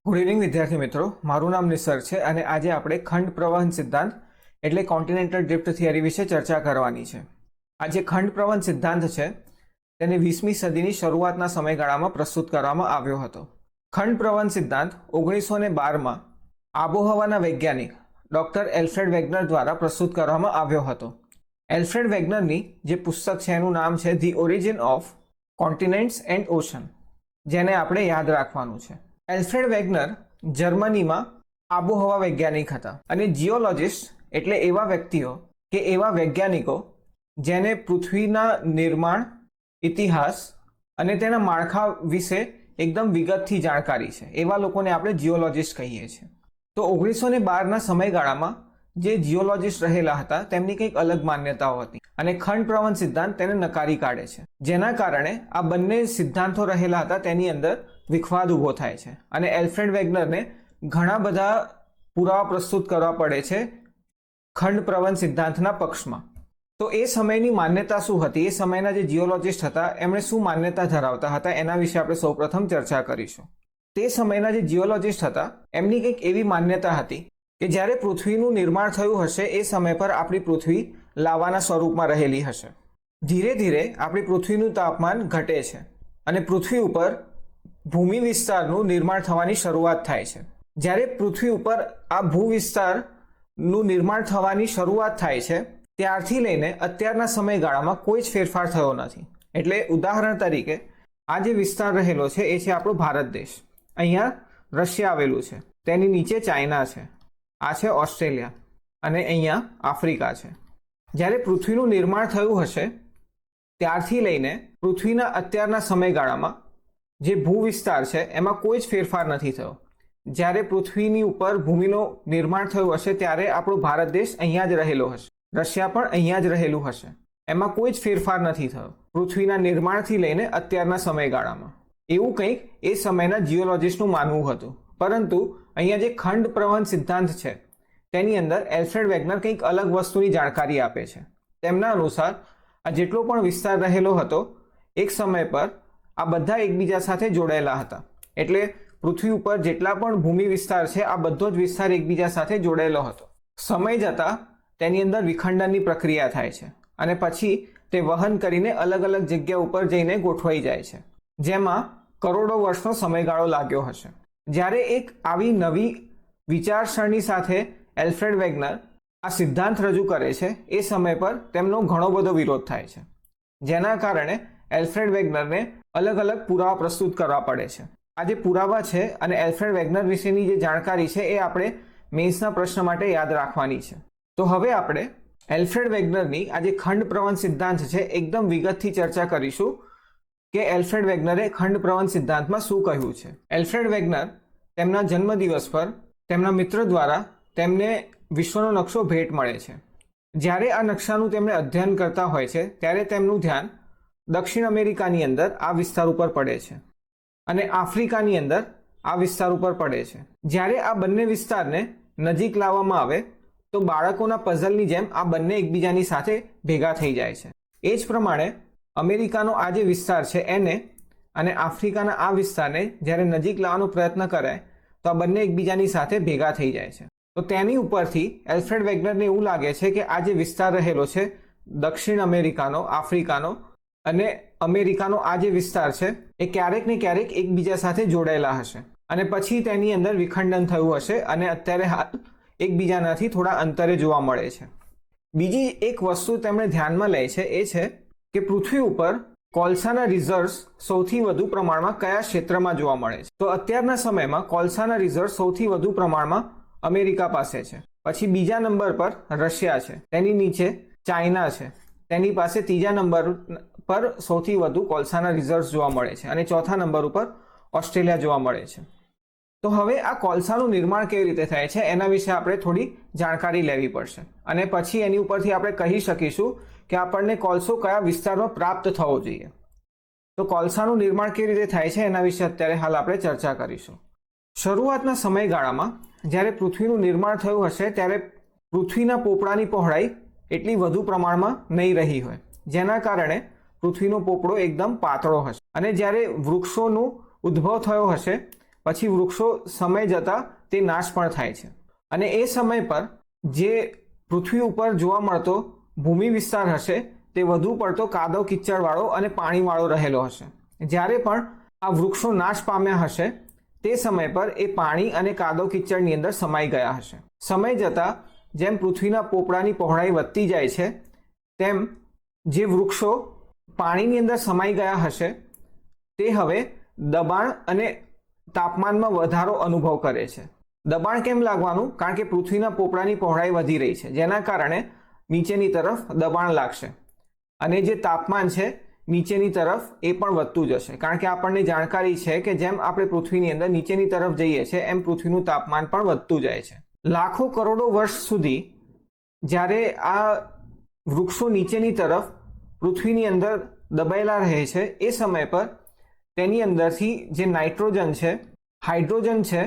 Good evening વિદ્યાર્થી મિત્રો, મારું નામ નિસર્ગ છે અને આજે આપણે ખંડ પ્રવહન સિદ્ધાંત એટલે કોન્ટિનેન્ટલ ડ્રિફ્ટ થિયરી વિશે ચર્ચા કરવાની છે. આ જે ખંડ પ્રવહન સિદ્ધાંત છે તેને 20મી સદીની શરૂઆતના સમયગાળામાં પ્રસ્તુત કરવામાં આવ્યો હતો. ખંડ પ્રવહન સિદ્ધાંત 1912માં આબોહવાના વૈજ્ઞાનિક ડોક્ટર એલ્ફ્રેડ વેગનર દ્વારા પ્રસ્તુત કરવામાં આવ્યો હતો. એલ્ફ્રેડ વેગનરની જે પુસ્તક છે એનું નામ છે the origin of કોન્ટિનેન્ટ્સ and ocean, જેને આપણે યાદ રાખવાનું છે. એલ્ફ્રેડ વેગનર જર્મનીમાં આબોહવા વૈજ્ઞાનિક હતા અને જીઓલોજિસ્ટ એટલે એવા વ્યક્તિઓ કે એવા વૈજ્ઞાનિકો જેને પૃથ્વીના નિર્માણ, ઇતિહાસ અને તેના માળખા વિશે એકદમ વિગતથી જાણકારી છે, એવા લોકોને આપણે જીઓલોજિસ્ટ કહીએ છીએ. તો 1912ના સમયગાળામાં જે જીઓલોજિસ્ટ રહેલા હતા તેમની કંઈક અલગ માન્યતાઓ હતી અને ખંડ પ્રવહન સિદ્ધાંત તેને નકારી કાઢે છે, જેના કારણે આ બંને સિદ્ધાંતો રહેલા હતા તેની અંદર વિખવાદ ઊભો થાય છે અને એલ્ફ્રેડ વેગનરને ઘણા બધા પુરાવા પ્રસ્તુત કરવા પડે છે ખંડ પ્રવહન સિદ્ધાંતના પક્ષમાં. તો એ સમયની માન્યતા શું હતી, એ સમયના જે જીઓલોજિસ્ટ હતા એમણે શું માન્યતા ધરાવતા હતા એના વિશે આપણે સૌપ્રથમ ચર્ચા કરીશું. તે સમયના જે જીઓલોજિસ્ટ હતા એમની કંઈક એવી માન્યતા હતી કે જ્યારે પૃથ્વીનું નિર્માણ થયું હશે એ સમય પર આપણી પૃથ્વી લાવાના સ્વરૂપમાં રહેલી હશે. ધીરે ધીરે આપણી પૃથ્વીનું તાપમાન ઘટે છે અને પૃથ્વી ઉપર ભૂમિ વિસ્તારનું નિર્માણ થવાની શરૂઆત થાય છે. જ્યારે પૃથ્વી ઉપર આ ભૂ વિસ્તારનું નિર્માણ થવાની શરૂઆત થાય છે ત્યારથી લઈને અત્યારના સમયગાળામાં કોઈ જ ફેરફાર થયો નથી. એટલે ઉદાહરણ તરીકે આ જે વિસ્તાર રહેલો છે એ છે આપણો ભારત દેશ. અહીંયા રશિયા આવેલું છે, તેની નીચે ચાઇના છે, આ છે ઓસ્ટ્રેલિયા અને અહીંયા આફ્રિકા છે. જ્યારે પૃથ્વીનું નિર્માણ થયું હશે ત્યારથી લઈને પૃથ્વીના અત્યારના સમયગાળામાં જે ભૂ વિસ્તાર છે એમાં કોઈ જ ફેરફાર નથી થયો. જ્યારે પૃથ્વીની ઉપર ભૂમિનું નિર્માણ થયું હશે ત્યારે આપણો ભારત દેશ અહીંયા જ રહેલો હશે, રશિયા પણ અહીંયા જ રહેલું હશે, એમાં કોઈ જ ફેરફાર નથી થયો પૃથ્વીના નિર્માણથી લઈને અત્યારના સમયગાળામાં. એવું કંઈક એ સમયના જીઓલોજિસ્ટનું માનવું હતું. પરંતુ અહીંયા જે ખંડ પ્રવહન સિદ્ધાંત છે તેની અંદર એલ્ફ્રેડ વેગનર કંઈક અલગ વસ્તુની જાણકારી આપે છે. તેમના અનુસાર આ જેટલો પણ વિસ્તાર રહેલો હતો એક સમય પર આ બધા એકબીજા સાથે જોડાયેલા હતા. એટલે પૃથ્વી ઉપર જેટલા પણ ભૂમિ વિસ્તાર છે આ બધો જ વિસ્તાર એકબીજા સાથે જોડાયેલો હતો. સમય જતાં તેની અંદર વિખંડનની પ્રક્રિયા થાય છે અને પછી તે વહન કરીને અલગ અલગ જગ્યા ઉપર જઈને ગોઠવાઈ જાય છે, જેમાં કરોડો વર્ષનો સમયગાળો લાગ્યો હશે. જ્યારે એક આવી નવી વિચારસરણી સાથે એલ્ફ્રેડ વેગનર આ સિદ્ધાંત રજૂ કરે છે એ સમય પર તેમનો ઘણો બધો વિરોધ થાય છે, જેના કારણે એલ્ફ્રેડ વેગનરને અલગ અલગ પુરાવા પ્રસ્તુત કરવા પડે છે. આ જે પુરાવા છે અને એલ્ફ્રેડ વેગનર વિશેની જે જાણકારી છે એ આપણે મેન્સના પ્રશ્ન માટે યાદ રાખવાની છે. તો હવે આપણે એલ્ફ્રેડ વેગનરની આ જે ખંડ પ્રવહન સિદ્ધાંત છે એકદમ વિગતથી ચર્ચા કરીશું કે એલ્ફ્રેડ વેગનરે ખંડ પ્રવહન સિદ્ધાંતમાં શું કહ્યું છે. એલ્ફ્રેડ વેગનર તેમના જન્મદિવસ પર તેમના મિત્ર દ્વારા તેમને વિશ્વનો નકશો ભેટ મળે છે. જ્યારે આ નકશાનું તેમણે અધ્યયન કરતા હોય છે ત્યારે તેમનું ધ્યાન દક્ષિણ અમેરિકાની અંદર આ વિસ્તાર ઉપર પડે છે અને આફ્રિકાની અંદર આ વિસ્તાર ઉપર પડે છે. જ્યારે આ બંને વિસ્તારને નજીક લાવવામાં આવે તો બાળકોના પઝલની જેમ આ બંને એકબીજાની સાથે ભેગા થઈ જાય છે. એ જ પ્રમાણે અમેરિકાનો આ જે વિસ્તાર છે એને અને આફ્રિકાના આ વિસ્તારને જ્યારે નજીક લાવવાનો પ્રયત્ન કરે તો આ બંને એકબીજાની સાથે ભેગા થઈ જાય છે. તો તેની ઉપરથી એલ્ફ્રેડ વેગનરને એવું લાગે છે કે આ જે વિસ્તાર રહેલો છે દક્ષિણ અમેરિકાનો, આફ્રિકાનો અને અમેરિકાનો આ જે વિસ્તાર છે એ ક્યારેક ને ક્યારેક એકબીજા સાથે જોડાયેલા હશે અને પછી તેની અંદર વિખંડન થયું હશે અને અત્યારે હાલ એકબીજાનાથી થોડા અંતરે જોવા મળે છે. બીજી એક વસ્તુ તેમણે ધ્યાનમાં લે છે એ છે કે પૃથ્વી ઉપર કોલસાના રિઝર્વ્સ સૌથી વધુ પ્રમાણમાં કયા ક્ષેત્રમાં જોવા મળે છે. તો અત્યારના સમયમાં કોલસાના રિઝર્વ સૌથી વધુ પ્રમાણમાં અમેરિકા પાસે છે, પછી બીજા નંબર પર રશિયા છે, તેની નીચે ચાઇના છે, તેની પાસે ત્રીજા નંબર પર સૌથી વધુ કોલસાના રિઝર્વ્સ જોવા મળે છે અને ચોથા નંબર ઉપર ઓસ્ટ્રેલિયા જોવા મળે છે. તો હવે આ કોલસાનું નિર્માણ કેવી રીતે થાય છે એના વિશે આપણે થોડી જાણકારી લેવી પડશે અને પછી એની ઉપરથી આપણે કહી શકીશું કે આપણને કોલસો કયા વિસ્તારમાં પ્રાપ્ત થવો જોઈએ. તો કોલસાનું નિર્માણ કેવી રીતે થાય છે એના વિશે અત્યારે હાલ આપણે ચર્ચા કરીશું. શરૂઆતના સમયગાળામાં જ્યારે પૃથ્વીનું નિર્માણ થયું હશે ત્યારે પૃથ્વીના પોપડાની પહોળાઈ એટલી વધુ પ્રમાણમાં નહીં રહી હોય, જેના કારણે પૃથ્વીનો પોપડો એકદમ પાતળો હશે અને જ્યારે વૃક્ષોનું ઉદ્ભવ થયો હશે પછી વૃક્ષો સમય જતાં તે નાશ પણ થાય છે અને એ સમય પર જે પૃથ્વી ઉપર જોવા મળતો ભૂમિ વિસ્તાર હશે તે વધુ પડતો કાદવ કિચડવાળો અને પાણીવાળો રહેલો હશે. જ્યારે પણ આ વૃક્ષો નાશ પામ્યા હશે તે સમય પર એ પાણી અને કાદવ કિચડની અંદર સમાઈ ગયા હશે. સમય જતાં જેમ પૃથ્વીના પોપડાની પહોળાઈ વધતી જાય છે તેમ જે વૃક્ષો પાણીની અંદર સમાઈ ગયા હશે તે હવે દબાણ અને તાપમાનમાં વધારો અનુભવ કરે છે. દબાણ કેમ લાગવાનું? કારણ કે પૃથ્વીના પોપડાની પહોળાઈ વધી રહી છે, જેના કારણે નીચેની તરફ દબાણ લાગશે અને જે તાપમાન છે નીચેની તરફ એ પણ વધતું જશે. કારણ કે આપણને જાણકારી છે કે જેમ આપણે પૃથ્વીની અંદર નીચેની તરફ જઈએ છીએ એમ પૃથ્વીનું તાપમાન પણ વધતું જાય છે. લાખો કરોડો વર્ષ સુધી જ્યારે આ વૃક્ષો નીચેની તરફ પૃથ્વીની અંદર દબાયેલા રહે છે એ સમય પર તેની અંદરથી જે નાઇટ્રોજન છે, હાઇડ્રોજન છે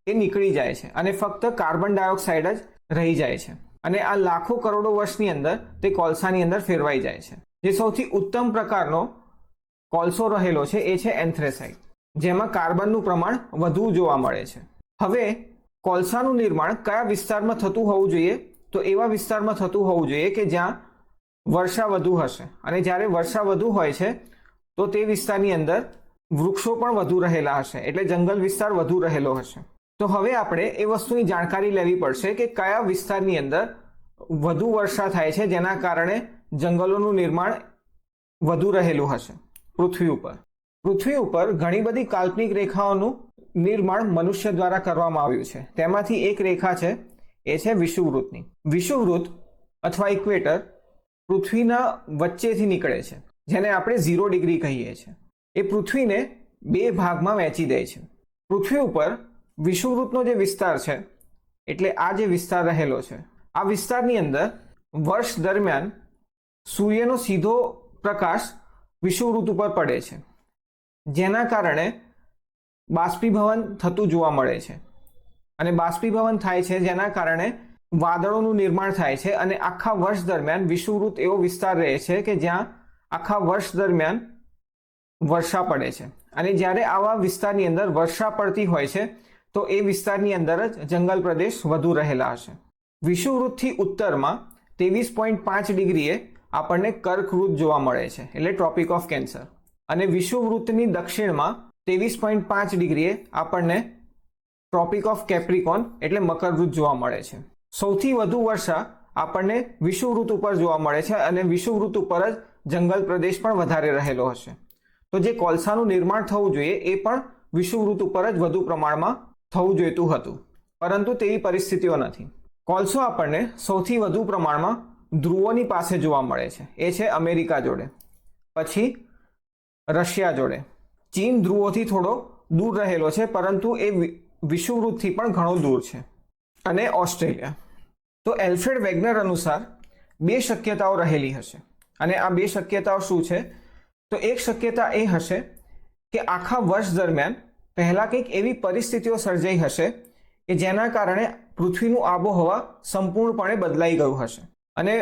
એ નીકળી જાય છે અને ફક્ત કાર્બન ડાયોક્સાઇડ જ રહી જાય છે અને આ લાખો કરોડો વર્ષની અંદર તે કોલસાની અંદર ફેરવાઈ જાય છે. જે સૌથી ઉત્તમ પ્રકારનો કોલસો રહેલો છે એ છે એન્થ્રેસાઇટ, જેમાં કાર્બનનું પ્રમાણ વધુ જોવા મળે છે. હવે કોલસાનું નિર્માણ કયા વિસ્તારમાં થતું હોવું જોઈએ? તો એવા વિસ્તારમાં થતું હોવું જોઈએ કે જ્યાં વર્ષા વધુ હશે અને જ્યારે વર્ષા વધુ હોય છે તો તે વિસ્તારની અંદર વૃક્ષો પણ વધુ રહેલા હશે, એટલે જંગલ વિસ્તાર વધુ રહેલો હશે. તો હવે આપણે એ વસ્તુની જાણકારી લેવી પડશે કે કયા વિસ્તારની અંદર વધુ વર્ષા થાય છે જેના કારણે જંગલોનું નિર્માણ વધુ રહેલું હશે પૃથ્વી ઉપર. પૃથ્વી ઉપર ઘણી બધી કાલ્પનિક રેખાઓનું નિર્માણ મનુષ્ય દ્વારા કરવામાં આવ્યું છે. તેમાંથી એક રેખા છે એ છે વિષુવવૃત્તની. વિષુવવૃત્ત અથવા ઇક્વેટર પૃથ્વીના વચ્ચેથી નીકળે છે, જેને આપણે 0 ડિગ્રી કહીએ છીએ. એ પૃથ્વીને બે ભાગમાં વહેંચી દે છે. પૃથ્વી ઉપર વિષુવવૃત્તનો જે વિસ્તાર છે એટલે આ જે વિસ્તાર રહેલો છે આ વિસ્તારની અંદર વર્ષ દરમિયાન સૂર્યનો સીધો પ્રકાશ વિષુવવૃત્ત ઉપર પડે છે, જેના કારણે બાષ્પીભવન થતું જોવા મળે છે અને બાષ્પીભવન થાય છે જેના કારણે વાદળોનું નિર્માણ થાય છે અને આખા વર્ષ દરમિયાન વિષુવવૃત્ત એવો વિસ્તાર રહે છે કે જ્યાં આખા વર્ષ દરમિયાન વર્ષા પડે છે. અને જ્યારે આવા વિસ્તારની અંદર વર્ષા પડતી હોય છે તો એ વિસ્તારની અંદર જ જંગલ પ્રદેશ વધુ રહેલા હશે. વિષુવવૃત્તથી ઉત્તરમાં 23.5 ડિગ્રીએ આપણને કર્કવૃત્ત જોવા મળે છે, એટલે ટ્રોપિક ઓફ કેન્સર, અને વિષુવવૃત્તની દક્ષિણમાં 23.5 ડિગ્રીએ આપણને ટ્રોપિક ઓફ કેપ્રિકોન એટલે મકરવૃત્ત જોવા મળે છે. સૌથી વધુ વર્ષા આપણને વિષુવવૃત્ત ઉપર જોવા મળે છે અને વિષુવવૃત્ત ઉપર જ જંગલ પ્રદેશ પણ વધારે રહેલો હશે. તો જે કોલસાનું નિર્માણ થવું જોઈએ એ પણ વિષુવવૃત્ત ઉપર જ વધુ પ્રમાણમાં થવું જોઈતું હતું, પરંતુ તેવી પરિસ્થિતિઓ નથી. કોલસો આપણને સૌથી વધુ પ્રમાણમાં ધ્રુવોની પાસે જોવા મળે છે, એ છે અમેરિકા જોડે, પછી રશિયા જોડે. ચીન ધ્રુવોથી થોડો દૂર રહેલો છે પરંતુ એ વિષુવવૃત્તથી પણ ઘણો દૂર છે, અને ઓસ્ટ્રેલિયા. તો એલ્ફ્રેડ વેગનર અનુસાર બે શક્યતાઓ રહેલી હશે અને આ બે શક્યતાઓ શું છે? તો એક શક્યતા એ હશે કે આખા વર્ષ દરમિયાન પહેલાં કંઈક એવી પરિસ્થિતિઓ સર્જાઈ હશે કે જેના કારણે પૃથ્વીનું આબોહવા સંપૂર્ણપણે બદલાઈ ગયું હશે અને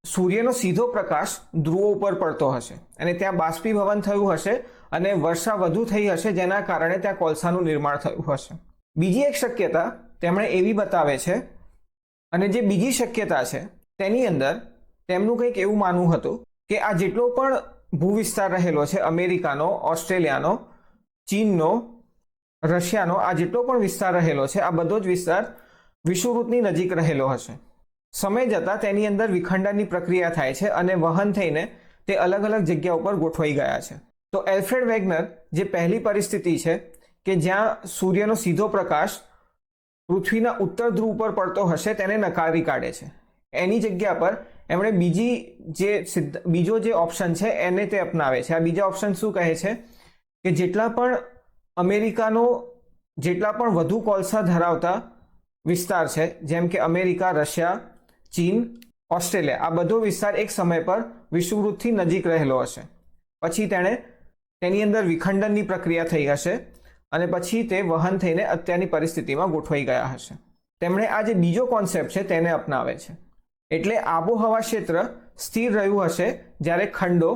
સૂર્યનો સીધો પ્રકાશ ધ્રુવો ઉપર પડતો હશે અને ત્યાં બાષ્પીભવન થયું હશે અને વર્ષા વધુ થઈ હશે જેના કારણે ત્યાં કોલસાનું નિર્માણ થયું હશે. બીજી એક શક્યતા તેમણે એવી બતાવે છે, અને જે બીજી શક્યતા છે તેની અંદર તેમનું કંઈક એવું માનવું હતું કે આ જેટલો પણ ભૂવિસ્તાર રહેલો છે, અમેરિકાનો, ઓસ્ટ્રેલિયાનો, ચીનનો, રશિયાનો, આ જેટલો પણ વિસ્તાર રહેલો છે આ બધો જ વિસ્તાર વિષુવવૃત્તની નજીક રહેલો હશે. સમય જતાં તેની અંદર વિખંડનની પ્રક્રિયા થાય છે અને વહન થઈને તે અલગ અલગ જગ્યા ઉપર ગોઠવાઈ ગયા છે. તો એલ્ફ્રેડ વેગનર જે પહેલી પરિસ્થિતિ છે કે જ્યાં સૂર્યનો સીધો પ્રકાશ પૃથ્વીના ઉત્તર ધ્રુવ ઉપર પડતો હશે તેને નકારી કાઢે છે. એની જગ્યા પર એમણે બીજો જે ઓપ્શન છે એને તે અપનાવે છે. આ બીજા ઓપ્શન શું કહે છે કે જેટલા પણ અમેરિકાનો જેટલા પણ વધુ કોલસા ધરાવતા વિસ્તાર છે, જેમ કે અમેરિકા, રશિયા, ચીન, ઓસ્ટ્રેલિયા, આ બધો વિસ્તાર એક સમય પર વિષુવવૃત્તથી નજીક રહેલો હશે. પછી તેની અંદર વિખંડનની પ્રક્રિયા થઈ હશે અને પછી તે વહન થઈને અત્યારની પરિસ્થિતિમાં ગોઠવાઈ ગયા હશે. તેમણે આ જે બીજો કોન્સેપ્ટ છે તેને અપનાવે છે. એટલે આબોહવા ક્ષેત્ર સ્થિર રહ્યું હશે જ્યારે ખંડો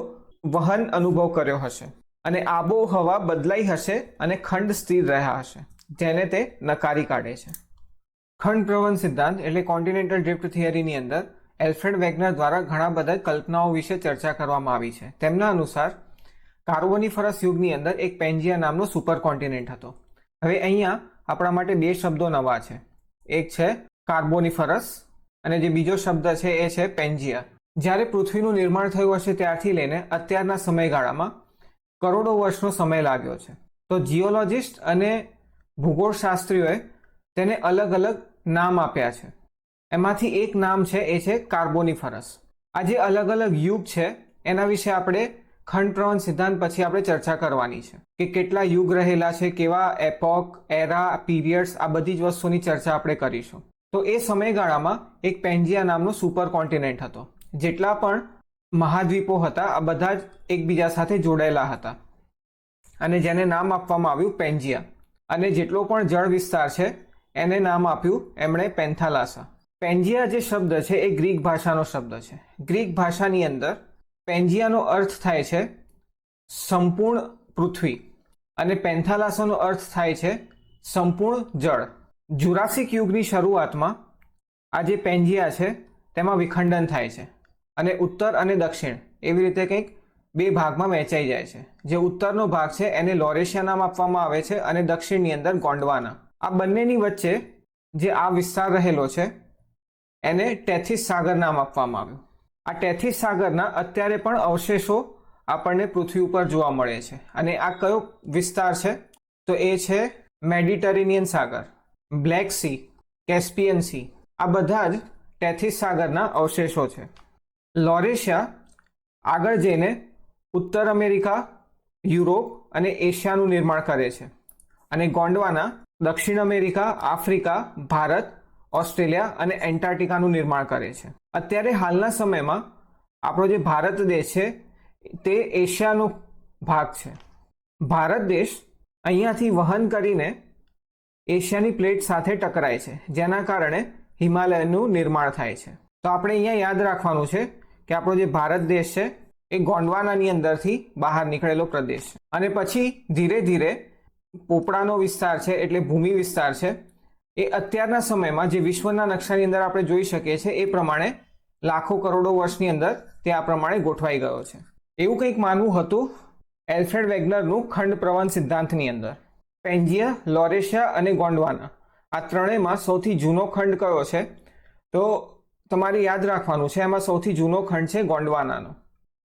વહન અનુભવ કર્યો હશે અને આબોહવા બદલાઈ હશે અને ખંડ સ્થિર રહ્યા હશે, જેને તે નકારી કાઢે છે. ખંડ પ્રવહન સિદ્ધાંત એટલે કોન્ટિનેન્ટલ ડ્રિફ્ટ થિયરીની અંદર એલ્ફ્રેડ વેગનર દ્વારા ઘણા બધા કલ્પનાઓ વિશે ચર્ચા કરવામાં આવી છે. તેમના અનુસાર કાર્બોનિફરસ યુગની અંદર એક પેન્જિયા નામનો સુપર કોન્ટિનેન્ટ હતો. હવે અહીંયા આપણા માટે બે શબ્દો નવા છે. એક છે કાર્બોનિફરસ અને જે બીજો શબ્દ છે એ છે પેન્જિયા. જ્યારે પૃથ્વીનું નિર્માણ થયું હશે ત્યારથી લઈને અત્યારના સમયગાળામાં કરોડો વર્ષનો સમય લાગ્યો છે. તો જીઓલોજિસ્ટ અને ભૂગોળશાસ્ત્રીઓએ તેને અલગ અલગ નામ આપ્યા છે. એમાંથી એક નામ છે એ છે કાર્બોનિફરસ. આ જે અલગ અલગ યુગ છે એના વિશે આપણે ખંડ પ્રવહન સિદ્ધાંત પછી આપણે ચર્ચા કરવાની છે કે કેટલા યુગ રહેલા છે, કેવા એપોક, એરા, પીરિયડ્સ, આ બધી જ વસ્તુની ચર્ચા આપણે કરીશું. તો એ સમયગાળામાં એક પેન્જિયા નામનો સુપર કોન્ટિનેન્ટ હતો. જેટલા પણ મહાદ્વીપો હતા આ બધા જ એકબીજા સાથે જોડાયેલા હતા અને જેને નામ આપવામાં આવ્યું પેન્જિયા. અને જેટલો પણ જળ વિસ્તાર છે એને નામ આપ્યું એમણે પેન્થાલાસા. પેન્જિયા જે શબ્દ છે એ ગ્રીક ભાષાનો શબ્દ છે. ગ્રીક ભાષાની અંદર પેન્જિયાનો અર્થ થાય છે સંપૂર્ણ પૃથ્વી અને પેન્થાલાસાનો અર્થ થાય છે સંપૂર્ણ જળ. જુરાસિક યુગની શરૂઆતમાં આ જે પેન્જિયા છે તેમાં વિખંડન થાય છે અને ઉત્તર અને દક્ષિણ એવી રીતે કંઈક બે ભાગમાં વહેંચાઈ જાય છે. જે ઉત્તરનો ભાગ છે એને લોરેશિયા નામ આપવામાં આવે છે અને દક્ષિણની અંદર ગોંડવાના. આ બંનેની વચ્ચે જે આ વિસ્તાર રહેલો છે એને ટેથિસ સાગર નામ આપવામાં આવ્યું. આ ટેથિસ સાગરના અત્યારે પણ અવશેષો આપણને પૃથ્વી ઉપર જોવા મળે છે. અને આ કયો વિસ્તાર છે તો એ છે મેડિટરેનિયન સાગર, બ્લેક સી, કેસ્પિયન સી. આ બધા જ ટેથિસ સાગરના અવશેષો છે. લોરેશિયા આગળ જઈને ઉત્તર અમેરિકા, યુરોપ અને એશિયાનું નિર્માણ કરે છે અને ગોંડવાના દક્ષિણ અમેરિકા, આફ્રિકા, ભારત, ઓસ્ટ્રેલિયા અને એન્ટાર્કટિકાનું નિર્માણ કરે છે. અત્યારે હાલના સમયમાં આપણો જે ભારત દેશ છે તે એશિયાનો ભાગ છે. ભારત દેશ અહીંયાથી વહન કરીને એશિયાની પ્લેટ સાથે ટકરાય છે, જેના કારણે હિમાલયનું નિર્માણ થાય છે. તો આપણે અહીંયા યાદ રાખવાનું છે કે આપણો જે ભારત દેશ છે એ ગોંડવાનાની અંદરથી બહાર નીકળેલો પ્રદેશ છે અને પછી ધીરે ધીરે પોપડાનો વિસ્તાર છે એટલે ભૂમિ વિસ્તાર છે એ અત્યારના સમયમાં જે વિશ્વના નકશાની અંદર આપણે જોઈ શકીએ છીએ એ પ્રમાણે લાખો કરોડો વર્ષની અંદર તે આ પ્રમાણે ગોઠવાઈ ગયો છે. એવું કંઈક માનવું હતું એલ્ફ્રેડ વેગનરનું ખંડ પ્રવહન સિદ્ધાંતની અંદર. પેન્જિયા, લોરેશિયા અને ગોંડવાના આ ત્રણેયમાં સૌથી જૂનો ખંડ કયો છે તો તમારે યાદ રાખવાનું છે એમાં સૌથી જૂનો ખંડ છે ગોંડવાનાનો.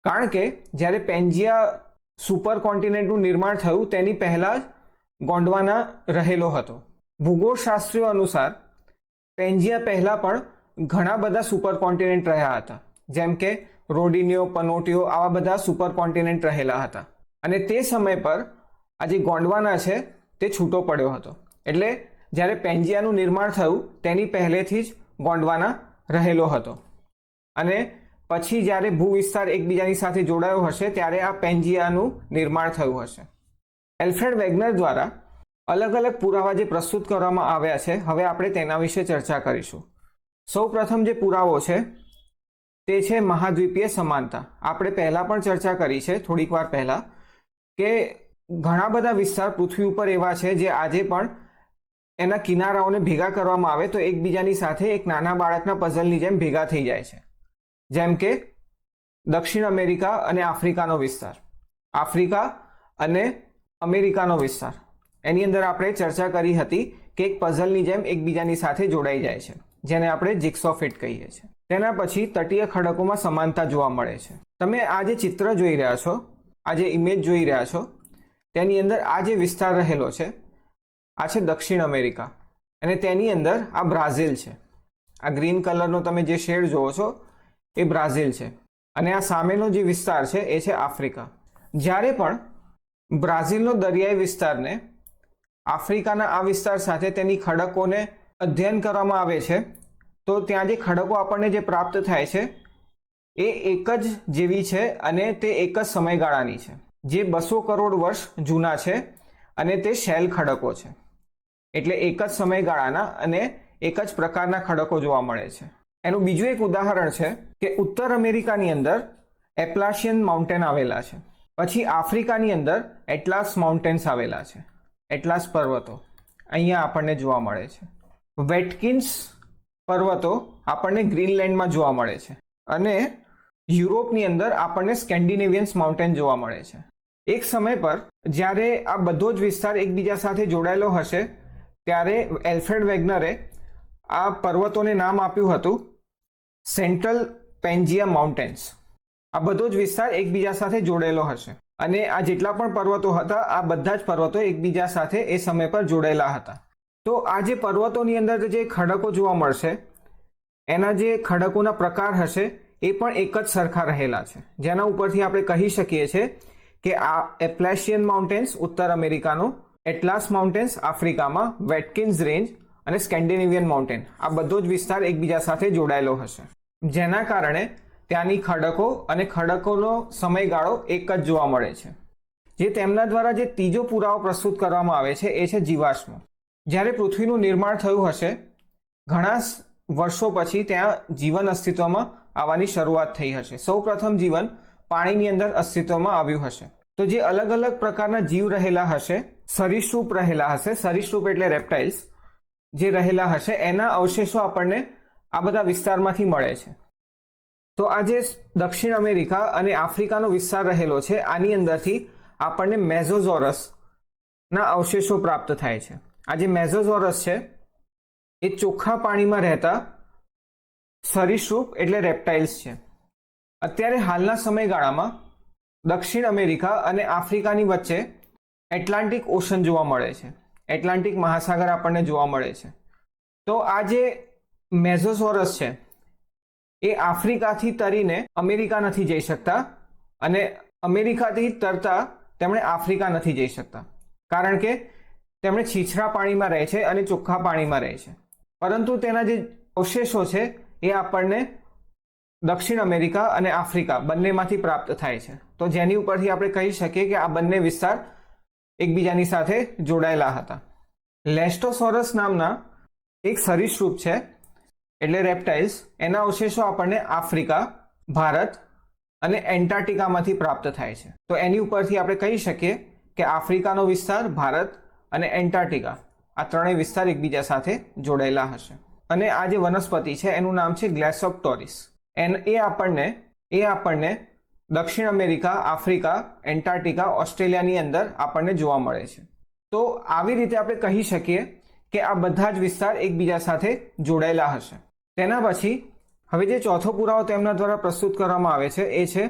કારણ કે જ્યારે પેન્જિયા સુપર કોન્ટિનેન્ટનું નિર્માણ થયું તેની પહેલા જ ગોંડવાના રહેલો હતો. ભૂગોળશાસ્ત્રીઓ અનુસાર પેન્જિયા પહેલા પણ ઘણા બધા સુપર કોન્ટિનેન્ટ રહ્યા હતા, જેમ કે રોડિનિયો, પનોટિયો, આવા બધા સુપર કોન્ટિનેન્ટ રહેલા હતા અને તે સમય પર આ જે ગોંડવાના છે તે છૂટો પડ્યો હતો. એટલે જ્યારે પેન્જિયાનું નિર્માણ થયું તેની પહેલેથી જ ગોંડવાના રહેલો હતો અને પછી જ્યારે ભૂવિસ્તાર એકબીજાની સાથે જોડાયો હશે ત્યારે આ પેન્જિયાનું નિર્માણ થયું હશે. એલ્ફ્રેડ વેગનર દ્વારા અલગ અલગ પુરાવા જે પ્રસ્તુત કરવામાં આવ્યા છે હવે આપણે તેના વિશે ચર્ચા કરીશું. સૌ પ્રથમ જે પુરાવો છે તે છે મહાદ્વીપીય સમાનતા. આપણે પહેલાં પણ ચર્ચા કરી છે થોડીક વાર પહેલાં કે ઘણા બધા વિસ્તાર પૃથ્વી ઉપર એવા છે જે આજે પણ એના કિનારાઓને ભેગા કરવામાં આવે તો એકબીજાની સાથે એક નાના બાળકના પઝલની જેમ ભેગા થઈ જાય છે. જેમ કે દક્ષિણ અમેરિકા અને આફ્રિકાનો વિસ્તાર, આફ્રિકા અને અમેરિકાનો વિસ્તાર, એની અંદર આપણે ચર્ચા કરી હતી કે એક પઝલની જેમ એકબીજાની સાથે જોડાઈ જાય છે, જેને આપણે જિગ્સો ફિટ કહીએ છીએ. તેના પછી તટીય ખડકોમાં સમાનતા જોવા મળે છે. તમે આ જે ચિત્ર જોઈ રહ્યા છો, આ જે ઇમેજ જોઈ રહ્યા છો તેની અંદર આ જે વિસ્તાર રહેલો છે આ છે દક્ષિણ અમેરિકા અને તેની અંદર આ બ્રાઝિલ છે. આ ગ્રીન કલરનો તમે જે શેડ જોવો છો એ બ્રાઝિલ છે અને આ સામેનો જે વિસ્તાર છે એ છે આફ્રિકા. જ્યારે પણ બ્રાઝિલનો દરિયાઈ વિસ્તારને આફ્રિકાના આ વિસ્તાર સાથે તેની ખડકોને અધ્યયન કરવામાં આવે છે તો ત્યાં જે ખડકો આપણને જે પ્રાપ્ત થાય છે એ એક જ જેવી છે અને તે એક જ સમયગાળાની છે, જે 200 કરોડ વર્ષ જૂના છે અને તે શેલ ખડકો છે. એટલે એક જ સમયગાળાના અને એક જ પ્રકારના ખડકો જોવા મળે છે. એનું બીજું એક ઉદાહરણ છે કે ઉત્તર અમેરિકાની અંદર એપ્લાશિયન માઉન્ટેન આવેલા છે પછી આફ્રિકાની અંદર એટલાસ માઉન્ટેન્સ આવેલા છે, એટલાસ પર્વતો અહીંયા આપણને જોવા મળે છે. વેટકિન્સ પર્વતો આપણને ગ્રીનલેન્ડમાં જોવા મળે છે અને યુરોપની અંદર આપણને સ્કેન્ડિનેવિયન્સ માઉન્ટેન જોવા મળે છે. એક સમય પર જ્યારે આ બધો જ વિસ્તાર એકબીજા સાથે જોડાયેલો હશે ત્યારે એલ્ફ્રેડ વેગનરે આ પર્વતોને નામ આપ્યું હતું સેન્ટ્રલ પેન્જિયા માઉન્ટેન્સ. આ બધો જ વિસ્તાર એકબીજા સાથે જોડાયેલો હશે અને આ જેટલા પણ પર્વતો હતા આ બધા જ પર્વતો એકબીજા સાથે એ સમય પર જોડાયેલા હતા. તો આ જે પર્વતોની અંદર જે ખડકો જોવા મળશે એના જે ખડકોના પ્રકાર હશે એ પણ એક જ સરખા રહેલા છે, જેના ઉપરથી આપણે કહી શકીએ છીએ કે આ એપ્લેશિયન માઉન્ટેન્સ ઉત્તર અમેરિકાનો, એટલાસ માઉન્ટેન્સ આફ્રિકામાં, વેટકિન્સ રેન્જ અને સ્કેન્ડિનેવિયન માઉન્ટેન આ બધો જ વિસ્તાર એકબીજા સાથે જોડાયેલો હશે, જેના કારણે ત્યાંની ખડકો અને ખડકોનો સમયગાળો એક જ જોવા મળે છે. જે તેમના દ્વારા જે ત્રીજો પુરાવો પ્રસ્તુત કરવામાં આવે છે એ છે જીવાશ્મ. જ્યારે પૃથ્વીનું નિર્માણ થયું હશે ઘણા વર્ષો પછી ત્યાં જીવન અસ્તિત્વમાં આવવાની શરૂઆત થઈ હશે. સૌપ્રથમ જીવન પાણીની અંદર અસ્તિત્વમાં આવ્યું હશે. તો જે અલગ અલગ પ્રકારના જીવ રહેલા હશે, સરીસૃપ રહેલા હશે, સરીસૃપ એટલે રેપ્ટાઇલ્સ જે રહેલા હશે એના અવશેષો આપણને આ બધા વિસ્તારમાંથી મળે છે. તો આ જે દક્ષિણ અમેરિકા અને આફ્રિકાનો વિસ્તાર રહેલો છે આની અંદરથી આપણને મેઝોઝોરસ ના અવશેષો પ્રાપ્ત થાય છે. આ જે મેઝોઝોરસ છે એ ચોખ્ખા પાણીમાં રહેતા સરીસૃપ એટલે રેપ્ટાઇલ્સ છે. અત્યારે હાલના સમયગાળામાં દક્ષિણ અમેરિકા અને આફ્રિકાની વચ્ચે એટલાન્ટિક ઓશન જોવા મળે છે, એટલાન્ટિક મહાસાગર આપણને જોવા મળે છે. તો આ જે મેઝોઝોરસ છે એ આફ્રિકાથી તરીને અમેરિકા નથી જઈ શકતા અને અમેરિકાથી તરતા તેમણે આફ્રિકા નથી જઈ શકતા, કારણ કે તેમણે છીછરા પાણીમાં રહે છે અને ચોખ્ખા પાણીમાં રહે છે. પરંતુ તેના જે અવશેષો છે એ આપણને દક્ષિણ અમેરિકા અને આફ્રિકા બંનેમાંથી પ્રાપ્ત થાય છે. તો જેની ઉપરથી આપણે કહી શકીએ કે આ બંને વિસ્તાર એકબીજાની સાથે જોડાયેલા હતા. લેસ્ટોસોરસ નામના એક સરીસૃપ છે એટલે રેપ્ટાઇલ્સ, એના અવશેષો આપણને આફ્રિકા, ભારત અને એન્ટાર્કટિકામાંથી પ્રાપ્ત થાય છે. તો એની ઉપરથી આપણે કહી શકીએ કે આફ્રિકાનો વિસ્તાર, ભારત અને એન્ટાર્કટિકા આ ત્રણેય વિસ્તાર એકબીજા સાથે જોડાયેલા હશે. અને આ જે વનસ્પતિ છે એનું નામ છે ગ્લેસોપ્ટોરિસ. એ આપણને દક્ષિણ અમેરિકા, આફ્રિકા, એન્ટાર્કટિકા, ઓસ્ટ્રેલિયાની અંદર આપણને જોવા મળે છે. તો આવી રીતે આપણે કહી શકીએ કે આ બધા જ વિસ્તાર એકબીજા સાથે જોડાયેલા હશે. તેના પછી હવે જે ચોથો પુરાવો તેમના દ્વારા પ્રસ્તુત કરવામાં આવે છે એ છે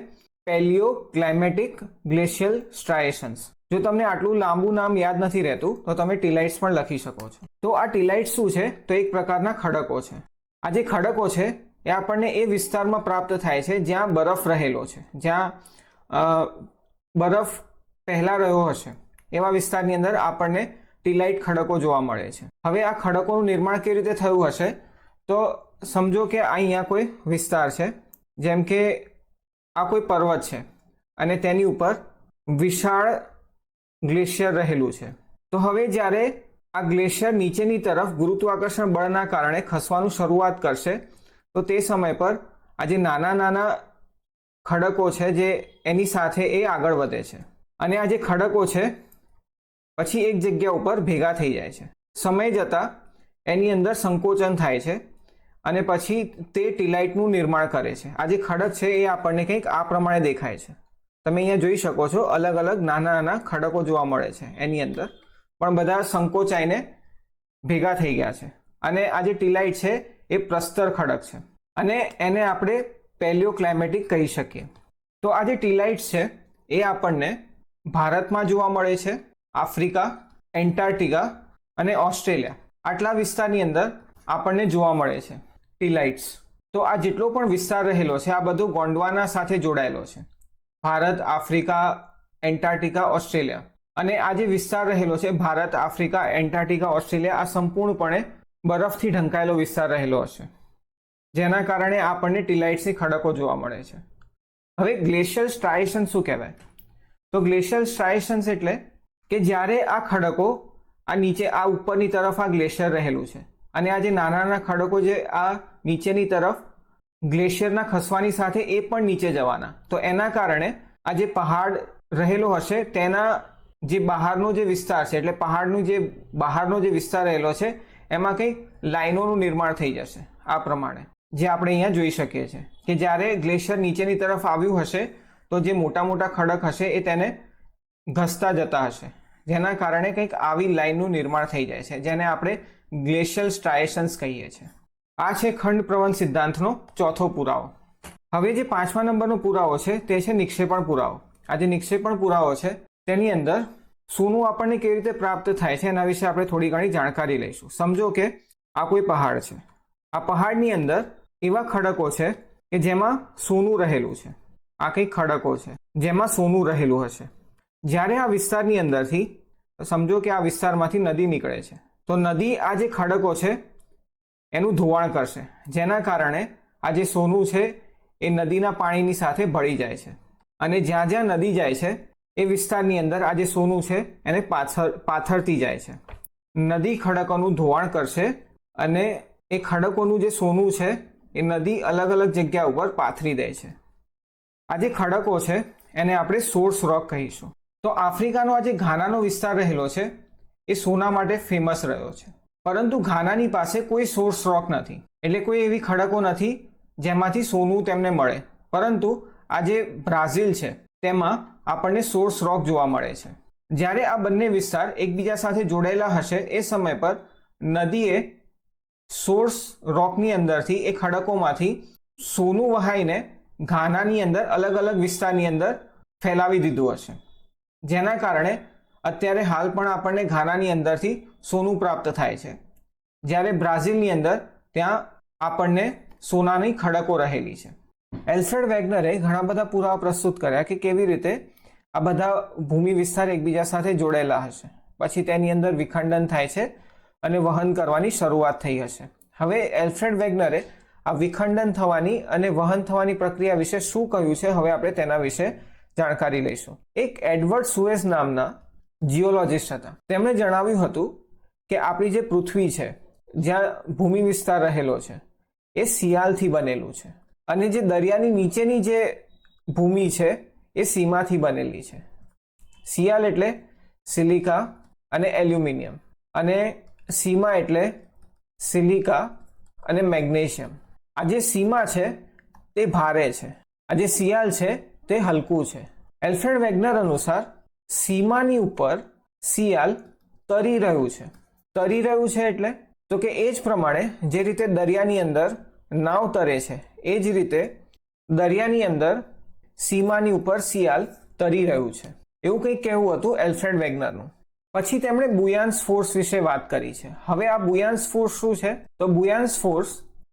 પેલિયો ક્લાઇમેટિક ગ્લેશિયલ સ્ટ્રાયેશન્સ. જો તમને આટલું લાંબુ નામ યાદ નથી રહેતું તો તમે ટીલાઇટ્સ પણ લખી શકો છો. તો આ ટીલાઇટ્સ શું છે? તો એક પ્રકારના ખડકો છે. આ જે ખડકો છે એ આપણને એ વિસ્તારમાં પ્રાપ્ત થાય છે જ્યાં બરફ રહેલો છે, જ્યાં બરફ પહેલા રહ્યો હશે એવા વિસ્તારની અંદર આપણને ટીલાઇટ ખડકો જોવા મળે છે. હવે આ ખડકોનું નિર્માણ કેવી રીતે થયું હશે? તો સમજો કે અહીંયા કોઈ વિસ્તાર છે, જેમ કે આ કોઈ પર્વત છે અને તેની ઉપર વિશાળ ગ્લેશિયર રહેલું છે. તો હવે જ્યારે આ ગ્લેશિયર નીચેની તરફ ગુરુત્વાકર્ષણ બળના કારણે ખસવાનું શરૂઆત કરશે તો તે સમય પર આ જે નાના નાના ખડકો છે જે એની સાથે એ આગળ વધે છે અને આ જે ખડકો છે પછી એક જગ્યા ઉપર ભેગા થઈ જાય છે. સમય જતાં એની અંદર સંકોચન થાય છે અને પછી તે ટીલાઇટનું નિર્માણ કરે છે. આ જે ખડક છે એ આપણને કંઈક આ પ્રમાણે દેખાય છે. તમે અહીંયા જોઈ શકો છો અલગ અલગ નાના નાના ખડકો જોવા મળે છે એની અંદર, પણ બધા સંકોચાઈને ભેગા થઈ ગયા છે. અને આ જે ટીલાઇટ છે એ પ્રસ્તર ખડક છે અને એને આપણે પેલિયો ક્લાઇમેટિક કહી શકીએ. તો આ જે ટીલાઇટ્સ છે એ આપણને ભારતમાં જોવા મળે છે, આફ્રિકા, એન્ટાર્કટિકા અને ઓસ્ટ્રેલિયા આટલા વિસ્તારની અંદર આપણને જોવા મળે છે ટીલાઇટ્સ. તો આ જેટલો પણ વિસ્તાર રહેલો છે આ બધો ગોંડવાના સાથે જોડાયેલો છે. ભારત, આફ્રિકા, એન્ટાર્કટિકા, ઓસ્ટ્રેલિયા અને આ જે વિસ્તાર રહેલો છે ભારત, આફ્રિકા, એન્ટાર્કટિકા, ઓસ્ટ્રેલિયા આ સંપૂર્ણપણે બરફથી ઢંકાયેલો વિસ્તાર રહેલો હશે, જેના કારણે આપણને ટીલાઇટ્સની ખડકો જોવા મળે છે. હવે ગ્લેશિયલ સ્ટ્રાયેશન શું કહેવાય? તો ગ્લેશિયલ સ્ટ્રાયેશન્સ એટલે કે જ્યારે આ ખડકો આ નીચે આ ઉપરની તરફ આ ગ્લેશિયર રહેલું છે અને આ જે નાના નાના ખડકો જે આ નીચેની તરફ ગ્લેશિયરના ખસવાની સાથે એ પણ નીચે જવાના, તો એના કારણે આ જે પહાડ રહેલો હશે તેના જે બહારનો જે વિસ્તાર છે એટલે પહાડનું જે બહારનો જે વિસ્તાર રહેલો છે એમાં કંઈક લાઈનોનું નિર્માણ થઈ જશે આ પ્રમાણે, જે આપણે અહીંયા જોઈ શકીએ છીએ કે જ્યારે ગ્લેશિયર નીચેની તરફ આવ્યું હશે તો જે મોટા મોટા ખડક હશે એ તેને ઘસતા જતા હશે, જેના કારણે કંઈક આવી લાઈનનું નિર્માણ થઈ જાય છે, જેને આપણે ગ્લેશિયલ સ્ટ્રાયેશન્સ કહીએ છીએ. આ છે ખંડ પ્રવહન સિદ્ધાંતનો ચોથો પુરાવો. હવે જે 5મા નંબરનો પુરાવો છે તે છે નિક્ષેપણ પુરાવો. આ જે નિક્ષેપણ પુરાવો છે તેની અંદર સોનું આપણને કેવી રીતે પ્રાપ્ત થાય છે એના વિશે આપણે થોડી ઘણી જાણકારી લઈશું. સમજો કે આ કોઈ પહાડ છે. આ પહાડની અંદર એવા ખડકો છે કે જેમાં સોનું રહેલું છે. આ કંઈક ખડકો છે જેમાં સોનું રહેલું હશે. જ્યારે આ વિસ્તારની અંદરથી સમજો કે આ વિસ્તારમાંથી નદી નીકળે છે તો નદી આ જે ખડકો છે એનું ધોવાણ કરશે, જેના કારણે આ જે સોનું છે એ નદીના પાણીની સાથે ભળી જાય છે અને જ્યાં જ્યાં નદી જાય છે એ વિસ્તારની અંદર આ જે સોનું છે એને પાથરતી જાય છે. નદી ખડકોનું ધોવાણ કરશે અને એ ખડકોનું જે સોનું છે એ નદી અલગ અલગ જગ્યા ઉપર પાથરી દે છે. આ જે ખડકો છે એને આપણે સોર્સ રોક કહીશું. તો આફ્રિકાનો આ જે ઘાનાનો વિસ્તાર રહેલો છે એ સોના માટે ફેમસ રહ્યો છે, પરંતુ ઘાનાની પાસે કોઈ સોર્સ રોક નથી, એટલે કોઈ એવી ખડકો નથી જેમાંથી સોનું તેમને મળે. પરંતુ આ જે બ્રાઝિલ છે તેમાં આપણને સોર્સ રોક જોવા મળે છે. જ્યારે આ બંને વિસ્તાર એકબીજા સાથે જોડાયેલા હશે એ સમય પર નદીએ સોર્સ રોકની અંદરથી એ ખડકોમાંથી સોનું વહાઈને ઘાનાની અંદર અલગ અલગ વિસ્તારની અંદર ફેલાવી દીધું હશે, જેના કારણે અત્યારે હાલ પણ આપણને ઘાનાની અંદરથી સોનું પ્રાપ્ત થાય છે, જ્યારે બ્રાઝિલની અંદર ત્યાં આપણને સોનાની ખડકો રહેલી છે. એલ્ફ્રેડ વેગનરે ઘણા બધા પુરાવા પ્રસ્તુત કર્યા કે કેવી રીતે આ બધા ભૂમિ વિસ્તાર એકબીજા સાથે જોડાયેલા હશે, પછી તેની અંદર વિખંડન થાય છે અને વહન કરવાની શરૂઆત થઈ હશે. હવે એલ્ફ્રેડ વેગનરે આ વિખંડન થવાની અને વહન થવાની પ્રક્રિયા વિશે શું કહ્યું છે, હવે આપણે તેના વિશે જાણકારી લઈશું. એક એડવર્ડ સુએઝ નામના જીઓલોજિસ્ટ હતા. તેમણે જણાવ્યું હતું કે આપણી જે પૃથ્વી છે જ્યાં ભૂમિ વિસ્તાર રહેલો છે એ સિયાલથી બનેલું છે અને જે દરિયાની નીચેની જે ભૂમિ છે એ સીમાથી બનેલી છે. સિયાલ એટલે સિલિકા અને એલ્યુમિનિયમ અને સીમા એટલે સિલિકા અને મેગ્નેશિયમ. આ જે સીમા છે તે ભારે છે, આ જે સિયાલ છે તે હલકું છે. એલ્ફ્રેડ વેગનર અનુસાર સીમાની ઉપર સિયાલ તરી રહ્યું છે. તરી રહ્યું છે એટલે તો કે એ જ પ્રમાણે જે રીતે દરિયાની અંદર નાવ તરે છે એ જ રીતે દરિયાની અંદર સીમાની ઉપર સિયાલ તરી રહ્યું છે, એવું કંઈક કહેવું હતું એલ્ફ્રેડ વેગનરનું. પછી તેમણે બુયાન્સ ફોર્સ વિશે વાત કરી છે. હવે આ બુયાન્સ ફોર્સ શું છે? તો બુયાન્સ ફોર્સ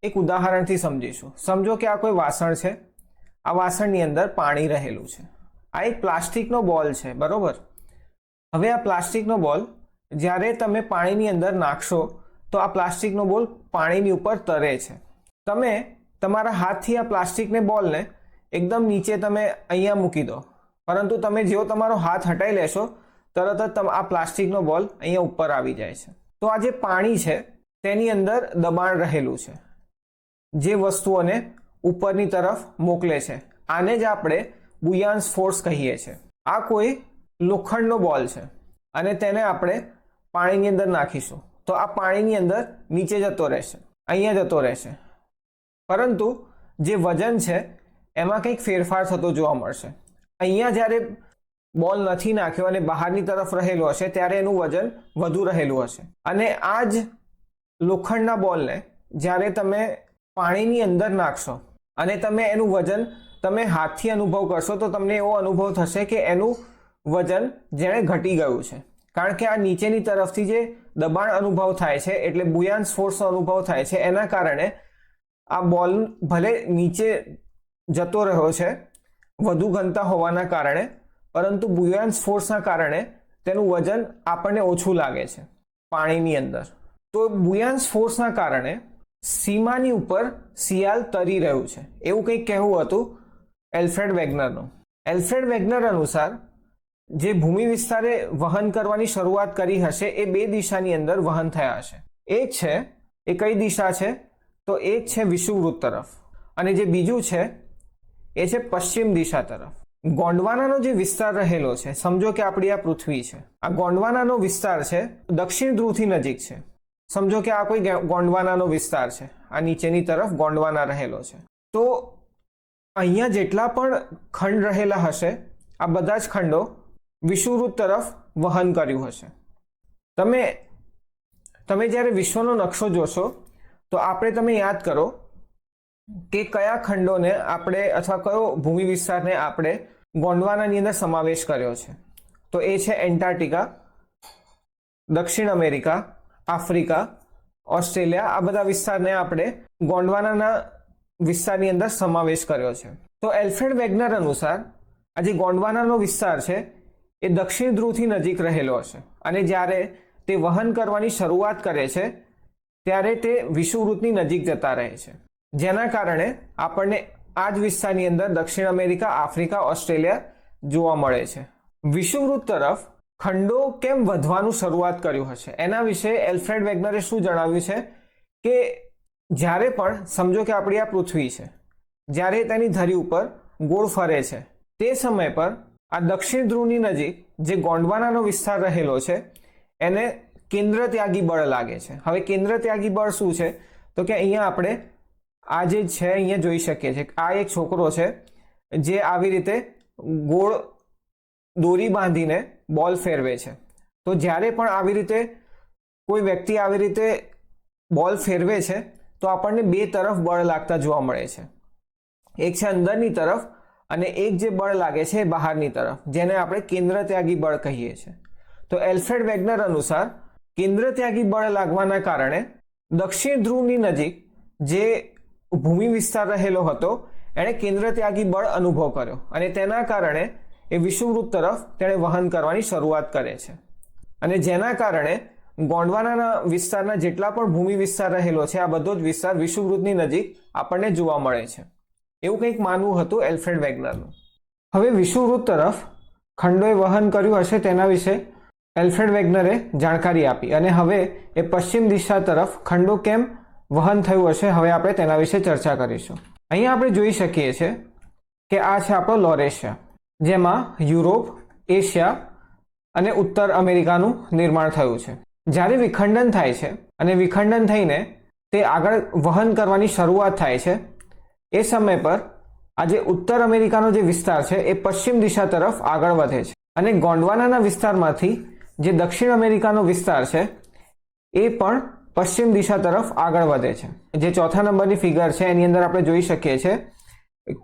એક ઉદાહરણથી સમજીશું. સમજો કે આ કોઈ વાસણ છે. આ વાસણની અંદર પાણી રહેલું છે. આ એક પ્લાસ્ટિકનો બોલ છે, બરોબર? હવે આ પ્લાસ્ટિકનો બોલ જ્યારે તમે પાણીની અંદર નાખશો તો આ પ્લાસ્ટિકનો બોલ પાણીની ઉપર તરે છે. તમે તમારા હાથથી આ પ્લાસ્ટિકને બોલને એકદમ નીચે તમે અહીંયા મૂકી દો, પરંતુ તમે જેવો તમારો હાથ હટાવી લેશો તરત જ આ પ્લાસ્ટિકનો બોલ અહીંયા ઉપર આવી જાય છે. તો આ જે પાણી છે તેની અંદર દબાણ રહેલું છે જે વસ્તુઓને ઉપરની તરફ મોકલે છે. આને જ આપણે બુયાન્સ ફોર્સ કહીએ છીએ. આ કોઈ લોખંડનો બોલ છે અને તેને આપણે પાણીની અંદર નાખીશું તો આ પાણીની અંદર નીચે જતો રહેશે, અહીંયા જતો રહેશે, પરંતુ જે વજન છે એમાં કંઈક ફેરફાર થતો જોવા મળશે. અહીંયા જ્યારે બોલ નથી નાખ્યો અને બહારની તરફ રહેલો હશે ત્યારે એનું વજન વધુ રહેલું હશે, અને આ જ લોખંડના બોલને જ્યારે તમે પાણીની અંદર નાખશો અને તમે એનું વજન તમે હાથથી અનુભવ કરશો તો તમને એવો અનુભવ થશે કે એનું વજન જેણે ઘટી ગયું છે, કારણ કે આ નીચેની તરફથી જે દબાણ અનુભવ થાય છે એટલે બુયાન્સ ફોર્સનો અનુભવ થાય છે. એના કારણે આ બોલ ભલે નીચે જતો રહ્યો છે વધુ ઘનતા હોવાના કારણે, પરંતુ બુયાન્સ ફોર્સના કારણે તેનું વજન આપણને ઓછું લાગે છે પાણીની અંદર. તો બુયાન્સ ફોર્સના કારણે સીમાની ઉપર સિયાલ તરી રહ્યું છે, એવું કંઈક કહેવું હતું એલ્ફ્રેડ વેગનરનું. એલ્ફ્રેડ વેગનર અનુસાર જે ભૂમિ વિસ્તારે વહન કરવાની શરૂઆત કરી હશે એ બે દિશાની અંદર વહન થયા હશે. એક છે એ કઈ દિશા છે? તો એક છે વિષુવવૃત્ત તરફ અને જે બીજું છે એ છે પશ્ચિમ દિશા તરફ. ગોંડવાનાનો જે વિસ્તાર રહેલો છે, સમજો કે આપણી આ પૃથ્વી છે, આ ગોંડવાનાનો વિસ્તાર છે દક્ષિણ ધ્રુવથી નજીક છે. સમજો કે આ કોઈ ગોંડવાનાનો વિસ્તાર છે, આ નીચેની તરફ ગોંડવાના રહેલો છે. તો અહીંયા જેટલા પણ ખંડ રહેલા હશે આ બધા જ ખંડો વિષુવવૃત્ત તરફ વહન કર્યું હશે. તમે જ્યારે વિશ્વનો નકશો જોશો તો તમે યાદ કરો કે કયા ખંડોને આપણે અથવા કયો ભૂમિ વિસ્તારને આપણે ગોંડવાનાની અંદર સમાવેશ કર્યો છે. તો એ છે એન્ટાર્કટિકા, દક્ષિણ અમેરિકા, આફ્રિકા, ઓસ્ટ્રેલિયા. આ બધા વિસ્તારને આપણે ગોંડવાનાના વિસ્તારની અંદર સમાવેશ કર્યો છે. તો એલ્ફ્રેડ વેગનર અનુસાર આ જે ગોંડવાનાનો વિસ્તાર છે એ દક્ષિણ ધ્રુવથી નજીક રહેલો હશે અને જ્યારે તે વહન કરવાની શરૂઆત કરે છે ત્યારે તે વિષુવવૃત્તની નજીક જતા રહે છે, જેના કારણે આપણને આ જ વિસ્તારની અંદર દક્ષિણ અમેરિકા, આફ્રિકા, ઓસ્ટ્રેલિયા જોવા મળે છે. વિષુવવૃત્ત તરફ ખંડો કેમ વધવાનું શરૂઆત કર્યું હશે એના વિશે એલ્ફ્રેડ વેગનરે શું જણાવ્યું છે કે જ્યારે પણ સમજો કે આપણી આ પૃથ્વી છે, જ્યારે તેની ધરી ઉપર ગોળ ફરે છે તે સમય પર આ દક્ષિણ ધ્રુવની નજીક જે ગોંડવાનાનો વિસ્તાર રહેલો છે એને કેન્દ્રત્યાગી બળ લાગે છે. હવે કેન્દ્રત્યાગી બળ શું છે તો કે અહીંયા આપણે આ જે છે અહીંયા જોઈ શકીએ છીએ. આ એક છોકરો છે જે આવી રીતે ગોળ દોરી બાંધીને બોલ ફેરવે છે. તો જ્યારે પણ આવી રીતે કોઈ વ્યક્તિ આવી રીતે બોલ ફેરવે છે તો આપણને બે તરફ બળ લાગતા જોવા મળે છે. એક છે અંદરની તરફ અને એક જે બળ લાગે છે એ બહારની તરફ, જેને આપણે કેન્દ્રત્યાગી બળ કહીએ છીએ. તો એલ્ફ્રેડ વેગનર અનુસાર કેન્દ્રત્યાગી બળ લાગવાના કારણે દક્ષિણ ધ્રુવની નજીક જે ભૂમિ વિસ્તાર રહેલો હતો એણે કેન્દ્રત્યાગી બળ અનુભવ કર્યો અને તેના કારણે એ વિષુવવૃત્ત તરફ તેણે વહન કરવાની શરૂઆત કરે છે અને જેના કારણે ગોંડવાનાના વિસ્તારના જેટલા પણ ભૂમિ વિસ્તાર રહેલો છે આ બધો જ વિસ્તાર વિષુવવૃત્તની નજીક આપણને જોવા મળે છે. એવું કંઈક માનવું હતું એલ્ફ્રેડ વેગનરનું. હવે વિષુવવૃત્ત તરફ ખંડોએ વહન કર્યું હશે તેના વિશે એલ્ફ્રેડ વેગનરે જાણકારી આપી અને હવે એ પશ્ચિમ દિશા તરફ ખંડો કેમ વહન થયું હશે હવે આપણે તેના વિશે ચર્ચા કરીશું. અહીંયા આપણે જોઈ શકીએ છીએ કે આ છે આપણો લોરેશિયા, જેમાં યુરોપ, એશિયા અને ઉત્તર અમેરિકાનું નિર્માણ થયું છે. જ્યારે વિખંડન થાય છે અને વિખંડન થઈને તે આગળ વહન કરવાની શરૂઆત થાય છે એ સમય પર આ જે ઉત્તર અમેરિકાનો જે વિસ્તાર છે એ પશ્ચિમ દિશા તરફ આગળ વધે છે અને ગોંડવાનાના વિસ્તારમાંથી જે દક્ષિણ અમેરિકાનો વિસ્તાર છે એ પણ પશ્ચિમ દિશા તરફ આગળ વધે છે. જે ચોથા નંબરની ફિગર છે એની અંદર આપણે જોઈ શકીએ છીએ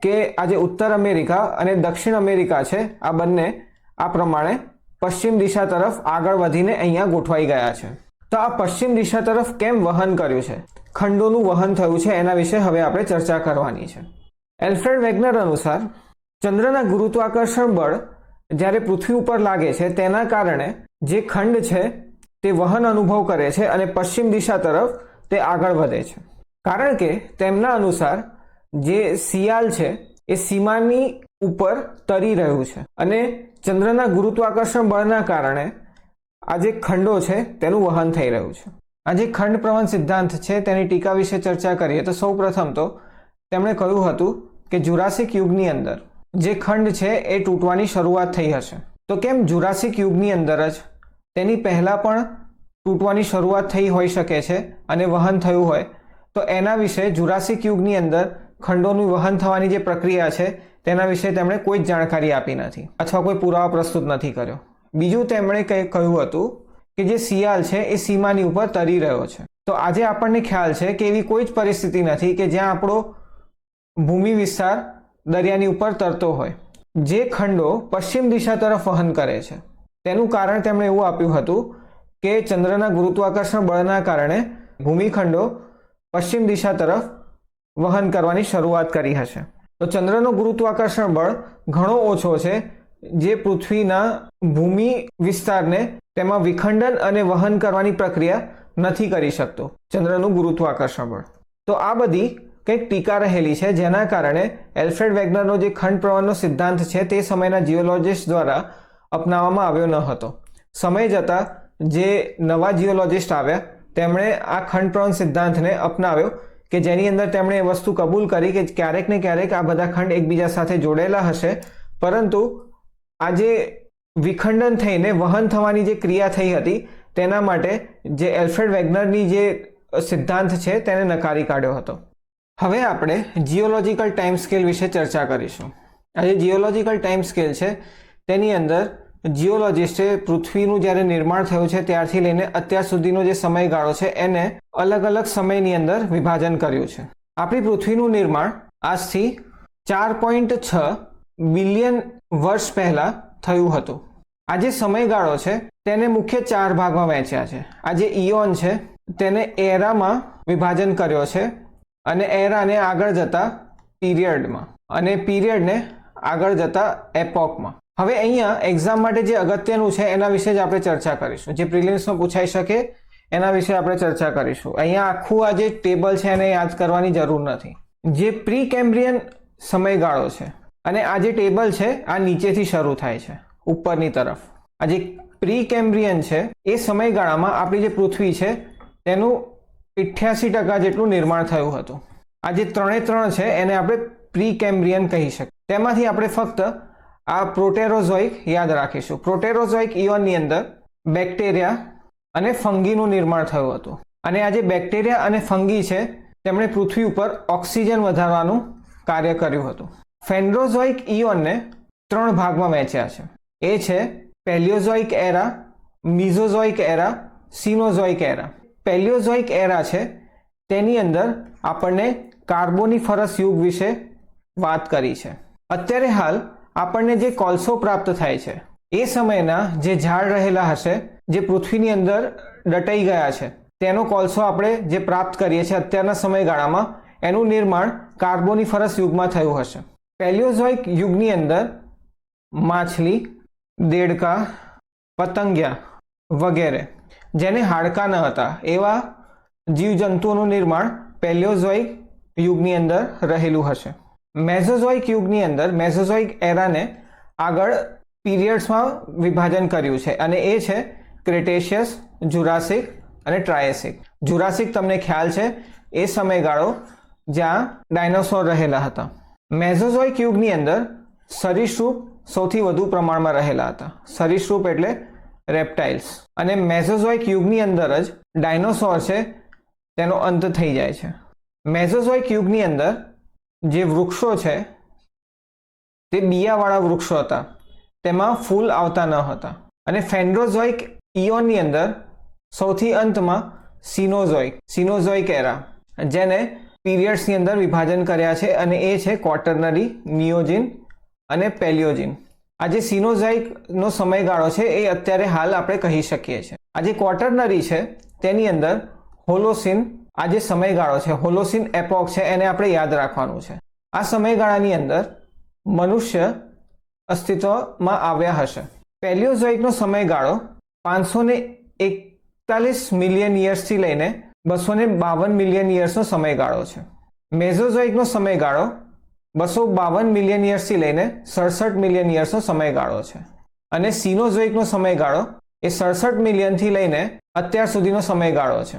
કે આ જે ઉત્તર અમેરિકા અને દક્ષિણ અમેરિકા છે આ બંને આ પ્રમાણે પશ્ચિમ દિશા તરફ આગળ વધીને અહીંયા ગોઠવાઈ ગયા છે. તો આ પશ્ચિમ દિશા તરફ કેમ વહન કર્યું છે, ખંડોનું વહન થયું છે એના વિશે હવે આપણે ચર્ચા કરવાની છે. એલ્ફ્રેડ વેગનર અનુસાર ચંદ્રના ગુરુત્વાકર્ષણ બળ જ્યારે પૃથ્વી ઉપર લાગે છે તેના કારણે જે ખંડ છે તે વહન અનુભવ કરે છે અને પશ્ચિમ દિશા તરફ તે આગળ વધે છે. કારણ કે તેમના અનુસાર જે શિયાળ છે એ સીમાની ઉપર તરી રહ્યું છે અને ચંદ્રના ગુરુત્વાકર્ષણ બળના કારણે આ જે ખંડો છે તેનું વહન થઈ રહ્યું છે. આ જે ખંડ પ્રવહન સિદ્ધાંત છે તેની ટીકા વિશે ચર્ચા કરીએ તો સૌ પ્રથમ તો તેમણે કહ્યું હતું કે જુરાસિક યુગની અંદર જે ખંડ છે એ તૂટવાની શરૂઆત થઈ હશે. તો કેમ જુરાસિક યુગની અંદર જ તેની પહેલાં પણ તૂટવાની શરૂઆત થઈ હોઈ શકે છે અને વહન થયું હોય તો એના વિશે જુરાસિક યુગની અંદર ખંડોનું વહન થવાની જે પ્રક્રિયા છે તેના વિશે તેમણે કોઈ જ જાણકારી આપી નથી અથવા કોઈ પુરાવા પ્રસ્તુત નથી કર્યો. બીજું તેમણે કહ્યું હતું કે જે શિયાળ છે એ સીમાની ઉપર તરી રહ્યો છે. તો આજે આપણને ખ્યાલ છે કે એવી કોઈ જ પરિસ્થિતિ નથી કે જ્યાં આપણો ભૂમિ વિસ્તાર દરિયાની ઉપર તરતો હોય. જે ખંડો પશ્ચિમ દિશા તરફ વહન કરે છે તેનું કારણ તેમણે એવું આપ્યું હતું કે ચંદ્રના ગુરુત્વાકર્ષણ બળના કારણે ભૂમિખંડો પશ્ચિમ દિશા તરફ વહન કરવાની શરૂઆત કરી હશે. તો ચંદ્રનો ગુરુત્વાકર્ષણ બળ ઘણો ઓછો છે જે પૃથ્વીના ભૂમિ વિસ્તારને તેમાં વિખંડન અને વહન કરવાની પ્રક્રિયા નથી કરી શકતો ચંદ્રનું ગુરુત્વાકર્ષણ બળ. તો આ બધી કંઈક ટીકા રહેલી છે જેના કારણે એલ્ફ્રેડ વેગનરનો જે ખંડ પ્રવહનનો સિદ્ધાંત છે તે સમયના જીઓલોજિસ્ટ દ્વારા અપનાવવામાં આવ્યો ન હતો. સમય જતાં જે નવા જીઓલોજિસ્ટ આવ્યા તેમણે આ ખંડ પ્રવહન સિદ્ધાંતને અપનાવ્યો કે જેની અંદર તેમણે એ વસ્તુ કબૂલ કરી કે ક્યારેક ને ક્યારેક આ બધા ખંડ એકબીજા સાથે જોડેલા હશે પરંતુ આ જે વિખંડન થઈને વહન થવાની જે ક્રિયા થઈ હતી તેના માટે જે એલ્ફ્રેડ વેગનરની જે સિદ્ધાંત છે તેને નકારી કાઢ્યો હતો. હવે આપણે જીઓલોજીકલ ટાઈમ સ્કેલ વિશે ચર્ચા કરીશું. આ જે જીઓલોજીકલ ટાઈમ સ્કેલ છે તેની અંદર જીઓલોજિસ્ટે પૃથ્વીનું જ્યારે નિર્માણ થયું છે ત્યારથી લઈને અત્યાર સુધીનો જે સમયગાળો છે એને અલગ અલગ સમયની અંદર વિભાજન કર્યું છે. આપણી પૃથ્વીનું નિર્માણ આજથી 4.6 બિલિયન વર્ષ પહેલા થયું હતું. આ જે સમયગાળો છે તેને મુખ્ય 4 ભાગમાં વહેંચ્યા છે. આ જે ઇયોન છે તેને એરામાં વિભાજન કર્યો છે અને એરાને આગળ જતા પીરિયડમાં અને પીરિયડને આગળ જતા એપોકમાં. હવે અહીંયા એક્ઝામ માટે જે અગત્યનું છે એના વિશે જ આપણે ચર્ચા કરીશું. જે પ્રિલિમ્સમાં પૂછાઈ શકે એના વિશે આપણે ચર્ચા કરીશું. અહીંયા આખું આ જે ટેબલ છે એને યાદ કરવાની જરૂર નથી. જે પ્રી કેમ્બ્રિયન સમયગાળો છે અને આ જે ટેબલ છે આ નીચેથી શરૂ થાય છે ઉપરની તરફ. આ જે પ્રી કેમ્બ્રિયન છે એ સમયગાળામાં આપણી જે પૃથ્વી છે તેનું 88% જેટલું નિર્માણ થયું હતું. આ જે 3 છે એને આપણે પ્રી કેમ્બ્રિયન કહી શકીએ. તેમાંથી આપણે ફક્ત આ પ્રોટેરોઝોઇક યાદ રાખીશું. પ્રોટેરોઝોઇક ઇયોનની અંદર બેક્ટેરિયા અને ફંગીનું નિર્માણ થયું હતું અને આ જે બેક્ટેરિયા અને ફંગી છે તેમણે પૃથ્વી ઉપર ઓક્સિજન વધારવાનું કાર્ય કર્યું હતું. ફેન્ડ્રોઝોઇક ઇયોનને 3 ભાગમાં વહેંચ્યા છે. એ છે પેલિયોઝોઇક એરા, મિઝોઝોઇક એરા, સિનોઝોઇક એરા. પેલિયોઝોઇક એરા છે તેની અંદર આપણને કાર્બોનિફરસ યુગ વિશે વાત કરી છે. અત્યારે હાલ આપણને જે કોલસો પ્રાપ્ત થાય છે એ સમયના જે ઝાડ રહેલા હશે જે પૃથ્વીની અંદર દટાઈ ગયા છે તેનો કોલસો આપણે જે પ્રાપ્ત કરીએ છીએ અત્યારના સમયગાળામાં એનું નિર્માણ કાર્બોનિફરસ યુગમાં થયું હશે. પેલિયોઝોઇક યુગની અંદર માછલી, દેડકા, પતંગિયા વગેરે જેને હાડકાં ન હતા એવા જીવજંતુઓનું નિર્માણ પેલિયોઝોઇક યુગની અંદર રહેલું હશે. મેઝોઝોઇક યુગની અંદર મેઝોઝોઇક એરાને આગળ પીરિયડ્સમાં વિભાજન કર્યું છે અને એ છે ક્રેટેશિયસ, જુરાસિક અને ટ્રાયેસિક. જુરાસિક તમને ખ્યાલ છે એ સમયગાળો જ્યાં ડાયનોસોર રહેલા હતા. મેઝોઝોઇક યુગની અંદર સરીસૃપ સૌથી વધુ પ્રમાણમાં રહેલા હતા. સરીસૃપ એટલે રેપ્ટાઇલ્સ. અને મેઝોઝોઇક યુગની અંદર જ ડાયનોસોર છે તેનો અંત થઈ જાય છે. મેઝોઝોઇક યુગની અંદર જે વૃક્ષો છે તે બિયાવાળા વૃક્ષો હતા, તેમાં ફૂલ આવતા ન હતા. અને ફેન્ડ્રોઝોઇક ઇયોનની અંદર સૌથી અંતમાં સિનોઝોઇક એરા જેને પીરિયડ્સની અંદર વિભાજન કર્યા છે અને એ છે ક્વોટરનરી, નિયોજિન અને પેલિયોજિન. આ જે સિનોઝોઇકનો સમયગાળો છે એ અત્યારે હાલ આપણે કહી શકીએ છીએ. આ જે ક્વોટરનરી છે તેની અંદર હોલોસીન, આ જે સમયગાળો છે હોલોસીન એપોક છે એને આપણે યાદ રાખવાનું છે. આ સમયગાળાની અંદર મનુષ્ય અસ્તિત્વમાં આવ્યા હશે. પેલિયોઝોઇકનો સમયગાળો 541 મિલિયન યર્સથી લઈને 252 મિલિયન યર્સનો સમયગાળો છે. મેઝોઝોઇકનો સમયગાળો 252 મિલિયન યર્સથી લઈને 67 મિલિયન યર્સનો સમયગાળો છે. અને સિનોઝોઇકનો સમયગાળો એ 67 મિલિયનથી લઈને અત્યાર સુધીનો સમયગાળો છે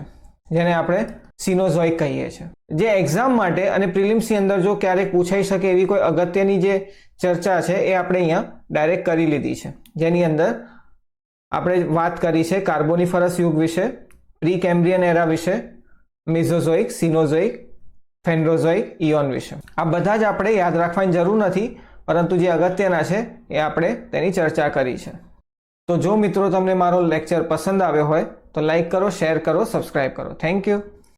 જેને આપણે સિનોઝોઇક કહીએ છીએ. જે એક્ઝામ માટે અને પ્રિલિમ્સની અંદર જો ક્યારેક પૂછાઈ શકે એવી કોઈ અગત્યની જે ચર્ચા છે એ આપણે અહીંયા ડાયરેક્ટ કરી લીધી છે. જેની અંદર આપણે વાત કરી છે કાર્બોનિફરસ યુગ વિશે, પ્રી કેમ્બ્રિયન એરા વિશે, મિઝોઝોઇક, સિનોઝોઇક, ફેન્ડ્રોઝોઇક, ઇયોન વિશે. આ બધા જ આપણે યાદ રાખવાની જરૂર નથી, પરંતુ જે અગત્યના છે એ આપણે તેની ચર્ચા કરી છે. તો જો મિત્રો તમને મારો લેક્ચર પસંદ આવ્યો હોય તો લાઈક કરો, શેર કરો, સબસ્ક્રાઇબ કરો. Thank you.